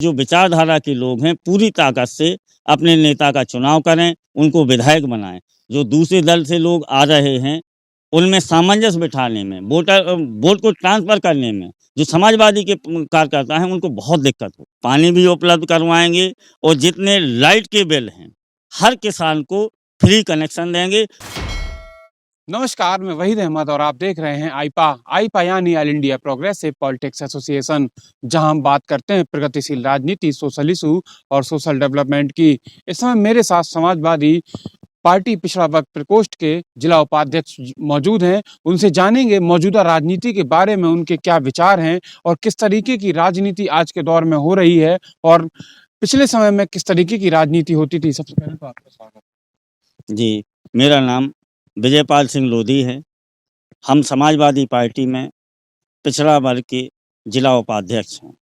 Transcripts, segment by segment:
जो विचारधारा के लोग हैं पूरी ताकत से अपने नेता का चुनाव करें, उनको विधायक बनाएं। जो दूसरे दल से लोग आ रहे हैं, उनमें सामंजस्य बिठाने में, वोट को ट्रांसफ़र करने में जो समाजवादी के कार्यकर्ता हैं, उनको बहुत दिक्कत हो। पानी भी उपलब्ध करवाएंगे और जितने लाइट के बिल हैं, हर किसान को फ्री कनेक्शन देंगे। नमस्कार, मैं वहीद अहमद और आप देख रहे हैं आईपा यानी all India progressive politics association, जहां हम बात करते हैं प्रगतिशील राजनीति, सोशल इशू और सोशल डेवलपमेंट की। इस समय मेरे साथ समाजवादी पार्टी पिछड़ा वर्ग प्रकोष्ठ के जिला उपाध्यक्ष मौजूद हैं। उनसे जानेंगे मौजूदा राजनीति के बारे में, उनके क्या विचार हैं और किस तरीके की राजनीति आज के दौर में हो रही है और पिछले समय में किस तरीके की राजनीति होती थी। सबसे पहले तो आपका स्वागत। जी, मेरा नाम विजयपाल सिंह लोधी है। हम समाजवादी पार्टी में पिछड़ा वर्ग के जिला उपाध्यक्ष हैं।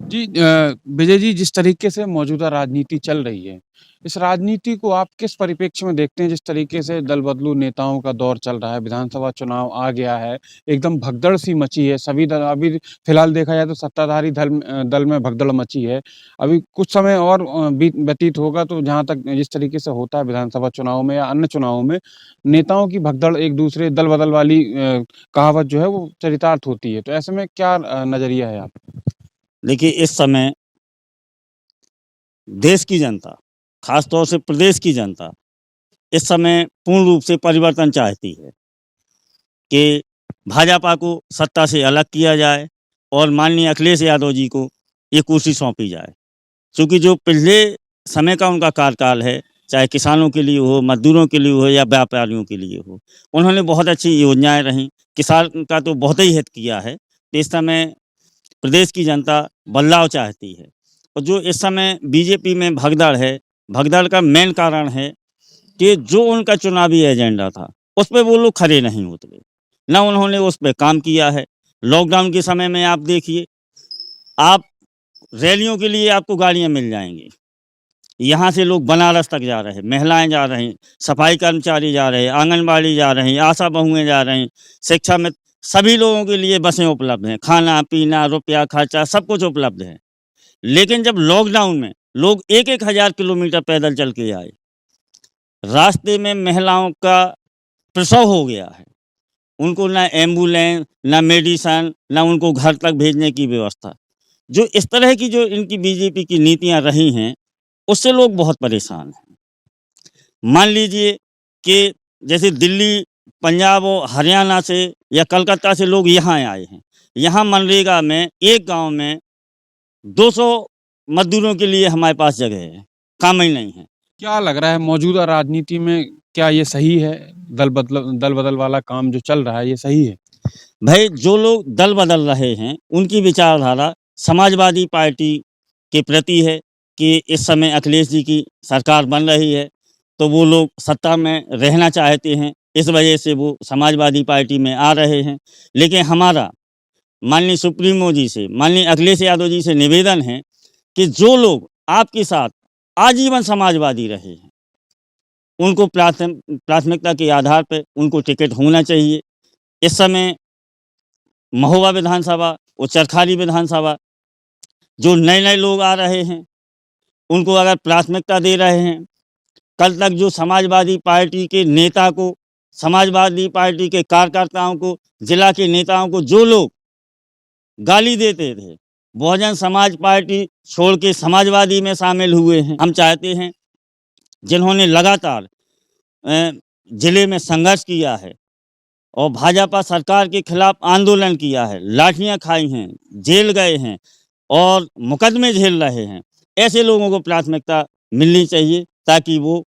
जी विजय जी, जिस तरीके से मौजूदा राजनीति चल रही है, इस राजनीति को आप किस परिप्रेक्ष्य में देखते हैं? जिस तरीके से दल बदलू नेताओं का दौर चल रहा है, विधानसभा चुनाव आ गया है, एकदम भगदड़ सी मची है। सभी दल अभी फिलहाल देखा जाए तो सत्ताधारी दल में भगदड़ मची है। अभी कुछ समय और व्यतीत होगा तो जहाँ तक जिस तरीके से होता है विधानसभा चुनाव में या अन्य चुनावों में, नेताओं की भगदड़ एक दूसरे दल बदल वाली कहावत जो है वो चरितार्थ होती है। तो ऐसे में क्या नजरिया है आप? देखिए, इस समय देश की जनता, खास तौर से प्रदेश की जनता, इस समय पूर्ण रूप से परिवर्तन चाहती है कि भाजपा को सत्ता से अलग किया जाए और माननीय अखिलेश यादव जी को ये कुर्सी सौंपी जाए। क्योंकि जो पिछले समय का उनका कार्यकाल है, चाहे किसानों के लिए हो, मजदूरों के लिए हो या व्यापारियों के लिए हो, उन्होंने बहुत अच्छी योजनाएं रहीं। किसान का तो बहुत ही हित किया है। तो इस समय प्रदेश की जनता बदलाव चाहती है और जो इस समय बीजेपी में भगदड़ है, भगदड़ का मेन कारण है कि जो उनका चुनावी एजेंडा था, उस पे वो लोग खरे नहीं उतरे, ना उन्होंने उस पे काम किया है। लॉकडाउन के समय में आप देखिए, आप रैलियों के लिए आपको गाड़ियाँ मिल जाएंगी। यहाँ से लोग बनारस तक जा रहे हैं, महिलाएं जा रही, सफाई कर्मचारी जा रहे, आंगनबाड़ी जा रही, आशा बहुएं जा रही, शिक्षा में सभी लोगों के लिए बसें उपलब्ध हैं, खाना पीना रुपया खर्चा सब कुछ उपलब्ध है। लेकिन जब लॉकडाउन में लोग 1-1 हज़ार किलोमीटर पैदल चल के आए, रास्ते में महिलाओं का प्रसव हो गया है, उनको ना एम्बुलेंस, ना मेडिसन, ना उनको घर तक भेजने की व्यवस्था। जो इस तरह की जो इनकी बीजेपी की नीतियां रही हैं, उससे लोग बहुत परेशान हैं। मान लीजिए कि जैसे दिल्ली, पंजाब और हरियाणा से या कलकत्ता से लोग यहाँ आए हैं। यहाँ मनरेगा में एक गांव में 200 मजदूरों के लिए हमारे पास जगह है, काम ही नहीं है। क्या लग रहा है मौजूदा राजनीति में, क्या ये सही है? दल बदल वाला काम जो चल रहा है, ये सही है? भाई, जो लोग दल बदल रहे हैं, उनकी विचारधारा समाजवादी पार्टी के प्रति है कि इस समय अखिलेश जी की सरकार बन रही है, तो वो लोग सत्ता में रहना चाहते हैं, इस वजह से वो समाजवादी पार्टी में आ रहे हैं। लेकिन हमारा माननीय सुप्रीमो जी से, माननीय अखिलेश यादव जी से निवेदन है कि जो लोग आपके साथ आजीवन समाजवादी रहे हैं, उनको प्राथमिकता के आधार पर उनको टिकट होना चाहिए। इस समय महोबा विधानसभा और चरखारी विधानसभा, जो नए-नए लोग आ रहे हैं, उनको अगर प्राथमिकता दे रहे हैं, कल तक जो समाजवादी पार्टी के नेता को, समाजवादी पार्टी के कार्यकर्ताओं को, जिला के नेताओं को जो लोग गाली देते थे, बहुजन समाज पार्टी छोड़ के समाजवादी में शामिल हुए हैं। हम चाहते हैं, जिन्होंने लगातार जिले में संघर्ष किया है और भाजपा सरकार के खिलाफ आंदोलन किया है, लाठियां खाई हैं, जेल गए हैं और मुकदमे झेल रहे हैं, ऐसे लोगों को प्राथमिकता मिलनी चाहिए ताकि वो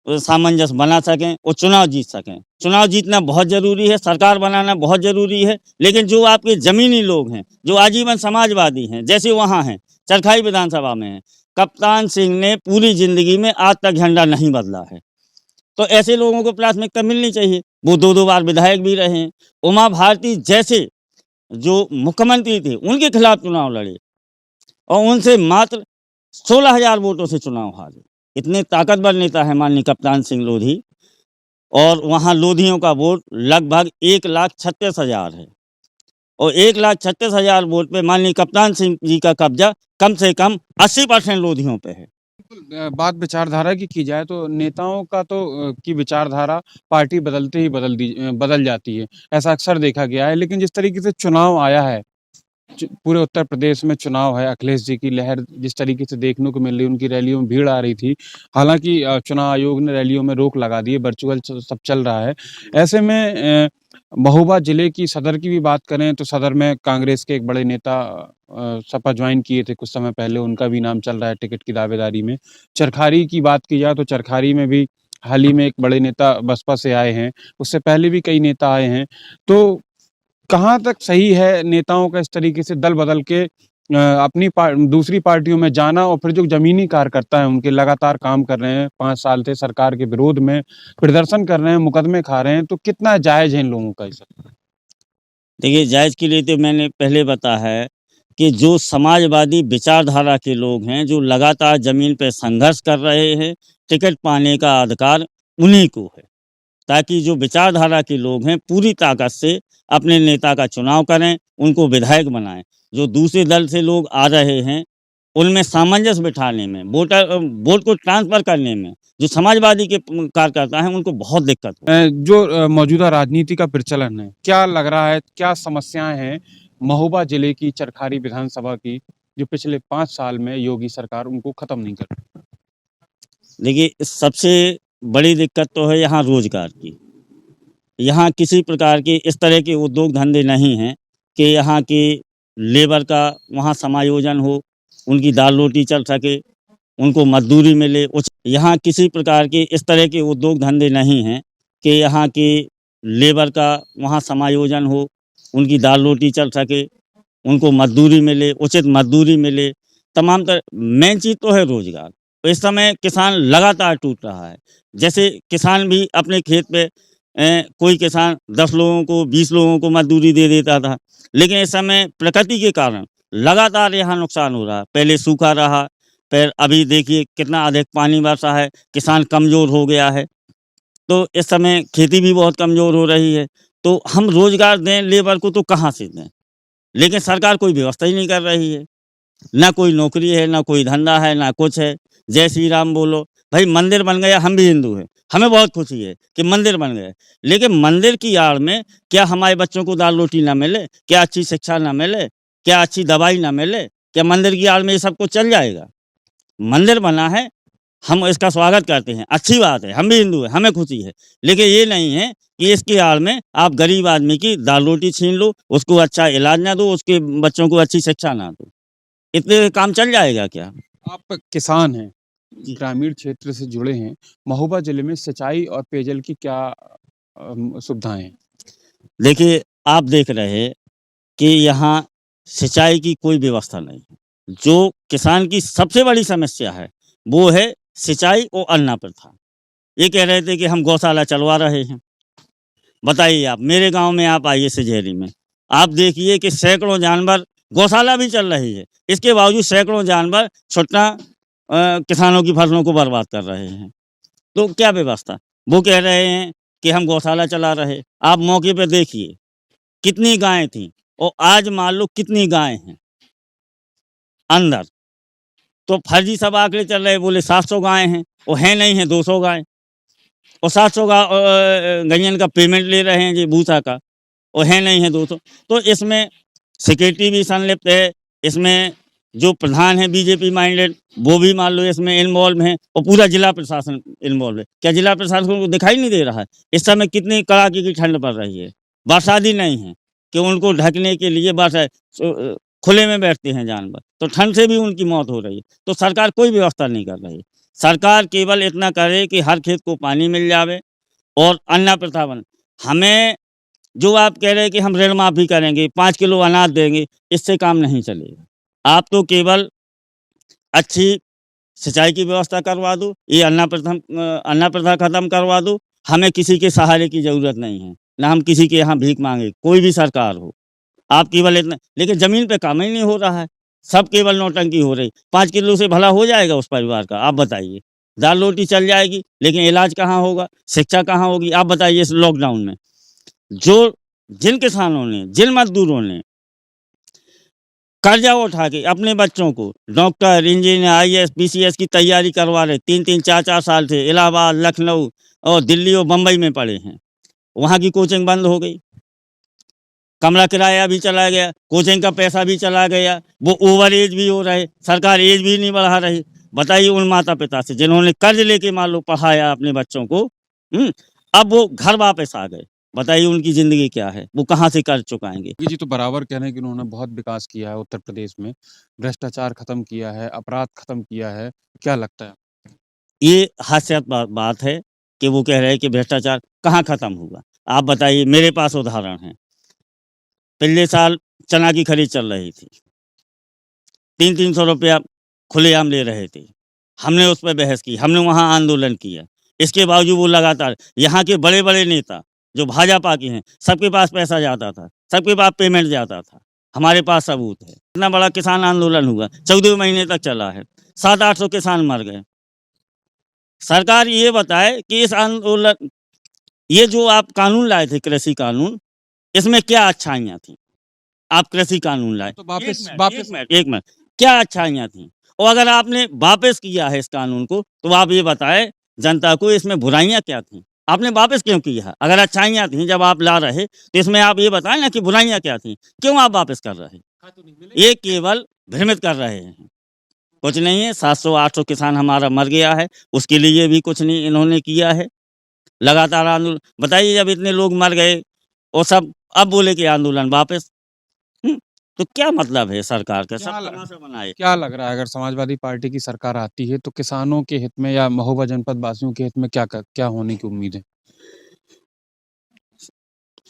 सामंजस्य बना सकें और चुनाव जीत सकें। चुनाव जीतना बहुत ज़रूरी है, सरकार बनाना बहुत ज़रूरी है, लेकिन जो आपके ज़मीनी लोग हैं, जो आजीवन समाजवादी हैं, जैसे वहाँ हैं, चरखाई विधानसभा में हैं, कप्तान सिंह ने पूरी ज़िंदगी में आज तक झंडा नहीं बदला है, तो ऐसे लोगों को प्राथमिकता मिलनी चाहिए। वो 2-2 बार विधायक भी रहे हैं। उमा भारती जैसे जो मुख्यमंत्री थे, उनके खिलाफ चुनाव लड़े और उनसे मात्र 16,000 वोटों से चुनाव हारे। इतने ताकतवर नेता है माननीय कप्तान सिंह लोधी, और वहाँ लोधियों का वोट लगभग 1,36,000 है। और 1,36,000 वोट पे माननीय कप्तान सिंह जी का कब्जा कम से कम 80% लोधियों पे है। बात विचारधारा की जाए तो नेताओं का तो की विचारधारा पार्टी बदलते ही बदल जाती है। ऐसा अक्सर देखा गया है, लेकिन जिस तरीके से चुनाव आया है, पूरे उत्तर प्रदेश में चुनाव है, अखिलेश जी की लहर जिस तरीके से देखने को मिल रही है, उनकी रैलियों में भीड़ आ रही थी। हालाँकि चुनाव आयोग ने रैलियों में रोक लगा दी है, वर्चुअल सब चल रहा है। ऐसे में महोबा जिले की सदर की भी बात करें तो सदर में कांग्रेस के एक बड़े नेता सपा ज्वाइन किए थे कुछ समय पहले, उनका भी नाम चल रहा है टिकट की दावेदारी में। चरखारी की बात की जाए तो चरखारी में भी हाल ही में एक बड़े नेता बसपा से आए हैं, उससे पहले भी कई नेता आए हैं। तो कहाँ तक सही है नेताओं का इस तरीके से दल बदल के अपनी दूसरी पार्टियों में जाना, और फिर जो ज़मीनी कार्यकर्ता हैं उनके लगातार काम कर रहे हैं, 5 साल से सरकार के विरोध में प्रदर्शन कर रहे हैं, मुकदमे खा रहे हैं, तो कितना जायज़ है इन लोगों का ये सब? देखिए, जायज़ के लिए तो मैंने पहले बताया है कि जो समाजवादी विचारधारा के लोग हैं, जो लगातार ज़मीन पे संघर्ष कर रहे हैं, टिकट पाने का अधिकार उन्हीं को है। ताकि जो विचारधारा के लोग हैं, पूरी ताकत से अपने नेता का चुनाव करें, उनको विधायक बनाएँ। जो दूसरे दल से लोग आ रहे हैं, उनमें सामंजस्य बिठाने में, वोट को ट्रांसफ़र करने में, जो समाजवादी के कार्यकर्ता हैं, उनको बहुत दिक्कत हो। जो मौजूदा राजनीति का प्रचलन है, क्या लग रहा है, क्या समस्याएँ हैं महोबा जिले की चरखारी विधानसभा की, जो पिछले 5 साल में योगी सरकार उनको खत्म नहीं कर रही? देखिए, सबसे बड़ी दिक्कत तो है यहाँ रोज़गार की। यहाँ किसी प्रकार के इस तरह के उद्योग धंधे नहीं हैं कि यहाँ की लेबर का वहाँ समायोजन हो, उनकी दाल-रोटी चल सके, उनको मज़दूरी मिले। उच यहाँ किसी प्रकार के इस तरह के उद्योग धंधे नहीं हैं कि यहाँ की लेबर का वहाँ समायोजन हो, उनकी दाल-रोटी चल सके, उनको मज़दूरी मिले, उचित मज़दूरी मिले। तमाम मेन चीज़ तो है रोज़गार। तो इस समय किसान लगातार टूट रहा है। जैसे किसान भी अपने खेत पे कोई किसान 10 लोगों को, 20 लोगों को मज़दूरी दे देता था। लेकिन इस समय प्रकृति के कारण लगातार यहाँ नुकसान हो रहा है। पहले सूखा रहा, फिर अभी देखिए कितना अधिक पानी बरसा है, किसान कमज़ोर हो गया है। तो इस समय खेती भी बहुत कमज़ोर हो रही है। तो हम रोज़गार दें लेबर को तो कहाँ से दें? लेकिन सरकार कोई व्यवस्था ही नहीं कर रही है। ना कोई नौकरी है, ना कोई धंधा है, ना कुछ है। जय श्री राम बोलो। भाई मंदिर बन गया, हम भी हिंदू हैं। हमें बहुत खुशी है कि मंदिर बन गए। लेकिन मंदिर की आड़ में क्या हमारे बच्चों को दाल-रोटी ना मिले? क्या अच्छी शिक्षा ना मिले? क्या अच्छी दवाई ना मिले? क्या मंदिर की आड़ में ये सब कुछ चल जाएगा? मंदिर बना है, हम इसका स्वागत करते हैं, अच्छी बात है, हम भी हिंदू हैं, हमें खुशी है। लेकिन ये नहीं है कि इसकी आड़ में आप गरीब आदमी की दाल-रोटी छीन लो, उसको अच्छा इलाज ना दो, उसके बच्चों को अच्छी शिक्षा ना दो। इतने काम चल जाएगा क्या? आप किसान हैं, जी। ग्रामीण क्षेत्र से जुड़े हैं, महोबा जिले में सिंचाई और पेयजल की क्या सुविधाएँ हैं? देखिए, आप देख रहे हैं कि यहाँ सिंचाई की कोई व्यवस्था नहीं है। जो किसान की सबसे बड़ी समस्या है, वो है सिंचाई और अन्ना प्रथा। ये कह रहे थे कि हम गौशाला चलवा रहे हैं। बताइए आप, मेरे गाँव में आप आइए सिजेरी में, आप देखिए कि सैकड़ों जानवर, गौशाला भी चल रही है, इसके बावजूद सैकड़ों जानवर छुट्टा किसानों की फसलों को बर्बाद कर रहे हैं। तो क्या व्यवस्था? वो कह रहे हैं कि हम गौशाला चला रहे। आप मौके पे देखिए, कितनी गायें थीं और आज मान लो कितनी गायें हैं अंदर। तो फर्जी सब आंकड़े चल रहे, बोले 700 गायें हैं और हैं नहीं हैं 200 गायें। और 700 गइयन का पेमेंट ले रहे हैं जी भूसा का, और है नहीं है 200। तो इसमें सेक्रेटरी भी संलिप्त है, इसमें जो प्रधान है बीजेपी माइंडेड, वो भी मान लो इसमें इन्वॉल्व हैं, और पूरा जिला प्रशासन इन्वॉल्व है। क्या जिला प्रशासन को दिखाई नहीं दे रहा है? इस समय कितनी कड़ाके की ठंड पड़ रही है, बरसात ही नहीं है कि उनको ढकने के लिए बस खुले में बैठते हैं जानवर, तो ठंड से भी उनकी मौत हो रही है। तो सरकार कोई व्यवस्था नहीं कर रही है। सरकार केवल इतना करे कि हर खेत को पानी मिल जावे और अन्ना प्रथा बन। हमें जो आप कह रहे हैं कि हम ऋण माफ़ी करेंगे, 5 किलो अनाज देंगे, इससे काम नहीं चलेगा। आप तो केवल अच्छी सिंचाई की व्यवस्था करवा दो, ये अन्ना प्रथा खत्म करवा दो। हमें किसी के सहारे की ज़रूरत नहीं है, ना हम किसी के यहाँ भीख माँगे, कोई भी सरकार हो। आप केवल इतना, लेकिन ज़मीन पे काम ही नहीं हो रहा है, सब केवल नौटंकी हो रही। 5 किलो से भला हो जाएगा उस परिवार का? आप बताइए। दाल-रोटी चल जाएगी, लेकिन इलाज कहाँ होगा? शिक्षा कहाँ होगी? आप बताइए इस लॉकडाउन में। जो जिन किसानों ने, जिन मज़दूरों ने कर्जा उठा के अपने बच्चों को डॉक्टर, इंजीनियर, आईएएस, पीसीएस की तैयारी करवा रहे, 3-3, 4-4 साल से इलाहाबाद, लखनऊ और दिल्ली और बम्बई में पढ़े हैं। वहाँ की कोचिंग बंद हो गई, कमरा किराया भी चला गया, कोचिंग का पैसा भी चला गया, वो ओवर एज भी हो रहे, सरकार एज भी नहीं बढ़ा रही। बताइए उन माता-पिता से जिन्होंने कर्ज लेके मान लो पढ़ाया अपने बच्चों को, अब वो घर वापस आ गए। बताइए उनकी ज़िंदगी क्या है? वो कहाँ से कर्ज चुकाएँगे? योगी जी तो बराबर कह रहे हैं कि उन्होंने बहुत विकास किया है उत्तर प्रदेश में, भ्रष्टाचार खत्म किया है, अपराध खत्म किया है। क्या लगता है? ये हास्यास्पद बात है कि वो कह रहे हैं कि भ्रष्टाचार कहाँ खत्म हुआ? आप बताइए, मेरे पास उदाहरण है। पिछले साल चना की खरीद चल रही थी। 300-300 रुपया खुलेआम ले रहे थे। हमने उस पे बहस की, हमने वहाँ आंदोलन किया। इसके बावजूद वो लगातार यहाँ के बड़े-बड़े नेता जो भाजपा के हैं, सबके पास पैसा जाता था, सबके पास पेमेंट जाता था। हमारे पास सबूत है। इतना बड़ा किसान आंदोलन हुआ, 14 महीने तक चला है। 700-800 किसान मर गए। सरकार ये बताए कि इस आंदोलन ये जो आप कानून लाए थे कृषि कानून, इसमें क्या अच्छाइयाँ थी? आप कृषि कानून लाए। तो वापस एक मिनट, क्या अच्छाइयाँ थी? और अगर आपने वापस किया है इस कानून को, तो आप ये बताएँ जनता को इसमें बुराइयाँ क्या थी? आपने वापस क्यों किया है? अगर अच्छाइयाँ थी जब आप ला रहे, तो इसमें आप ये बताएँ ना कि बुराइयाँ क्या थी? क्यों आप वापस कर रहे? ये केवल भ्रमित कर रहे हैं। कुछ नहीं है, 700-800 किसान हमारा मर गया है, उसके लिए भी कुछ नहीं इन्होंने किया है। लगातार आंदोलन बताइए जब इतने लोग मर गए और सब अब बोले कि आंदोलन वापस। तो क्या मतलब है सरकार का? सब तमाशा बनाए। क्या लग रहा है अगर समाजवादी पार्टी की सरकार आती है तो किसानों के हित में या महोबा जनपद वासियों के हित में क्या होने की उम्मीद है?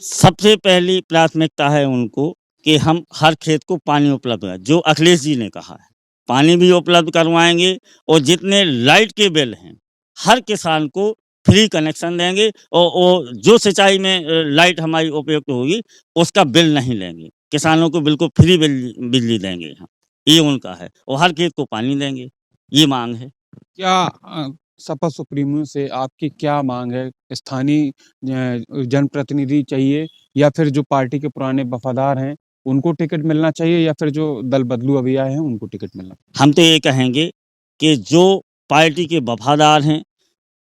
सबसे पहली प्राथमिकता है उनको कि हम हर खेत को पानी उपलब्ध है, जो अखिलेश जी ने कहा है। पानी भी उपलब्ध करवाएँगे और जितने लाइट के बिल हैं, हर किसान को फ्री कनेक्शन देंगे और जो सिंचाई में लाइट हमारी उपयुक्त होगी, उसका बिल नहीं लेंगे। किसानों को बिल्कुल फ्री बिजली देंगे हम, ये उनका है और हर खेत को पानी देंगे, ये माँग है। क्या सपा सुप्रीमो से आपकी क्या माँग है? स्थानीय जनप्रतिनिधि चाहिए या फिर जो पार्टी के पुराने वफ़ादार हैं, उनको टिकट मिलना चाहिए या फिर जो दल बदलू अभी आए हैं, उनको टिकट मिलना? हम तो ये कहेंगे कि जो पार्टी के वफ़ादार हैं,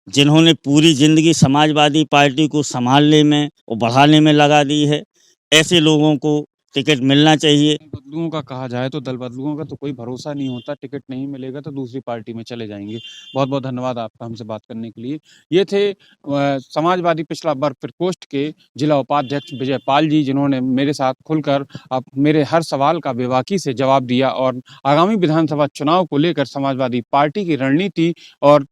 जिन्होंने पूरी ज़िंदगी समाजवादी पार्टी को सँभालने में और बढ़ाने में लगा दी है, ऐसे लोगों को टिकट मिलना चाहिए। दल बदलुओं का कहा जाए तो दल बदलुओं का तो कोई भरोसा नहीं होता, टिकट नहीं मिलेगा तो दूसरी पार्टी में चले जाएँगे। बहुत-बहुत धन्यवाद आपका हमसे बात करने के लिए। ये थे समाजवादी पिछड़ा वर्ग प्रकोष्ठ के जिला उपाध्यक्ष विजय पाल जी, जिन्होंने मेरे साथ खुलकर अब मेरे हर सवाल का बेबाकी से जवाब दिया और आगामी विधानसभा चुनाव को लेकर समाजवादी पार्टी की रणनीति और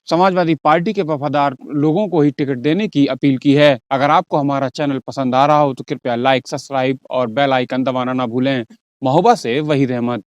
समाजवादी पार्टी के वफादार लोगों को ही टिकट देने की अपील की है। अगर आपको हमारा चैनल पसंद आ रहा हो तो कृपया लाइक, सब्सक्राइब और बेल आइकन दबाना ना भूलें। महोबा से वहीद अहमद।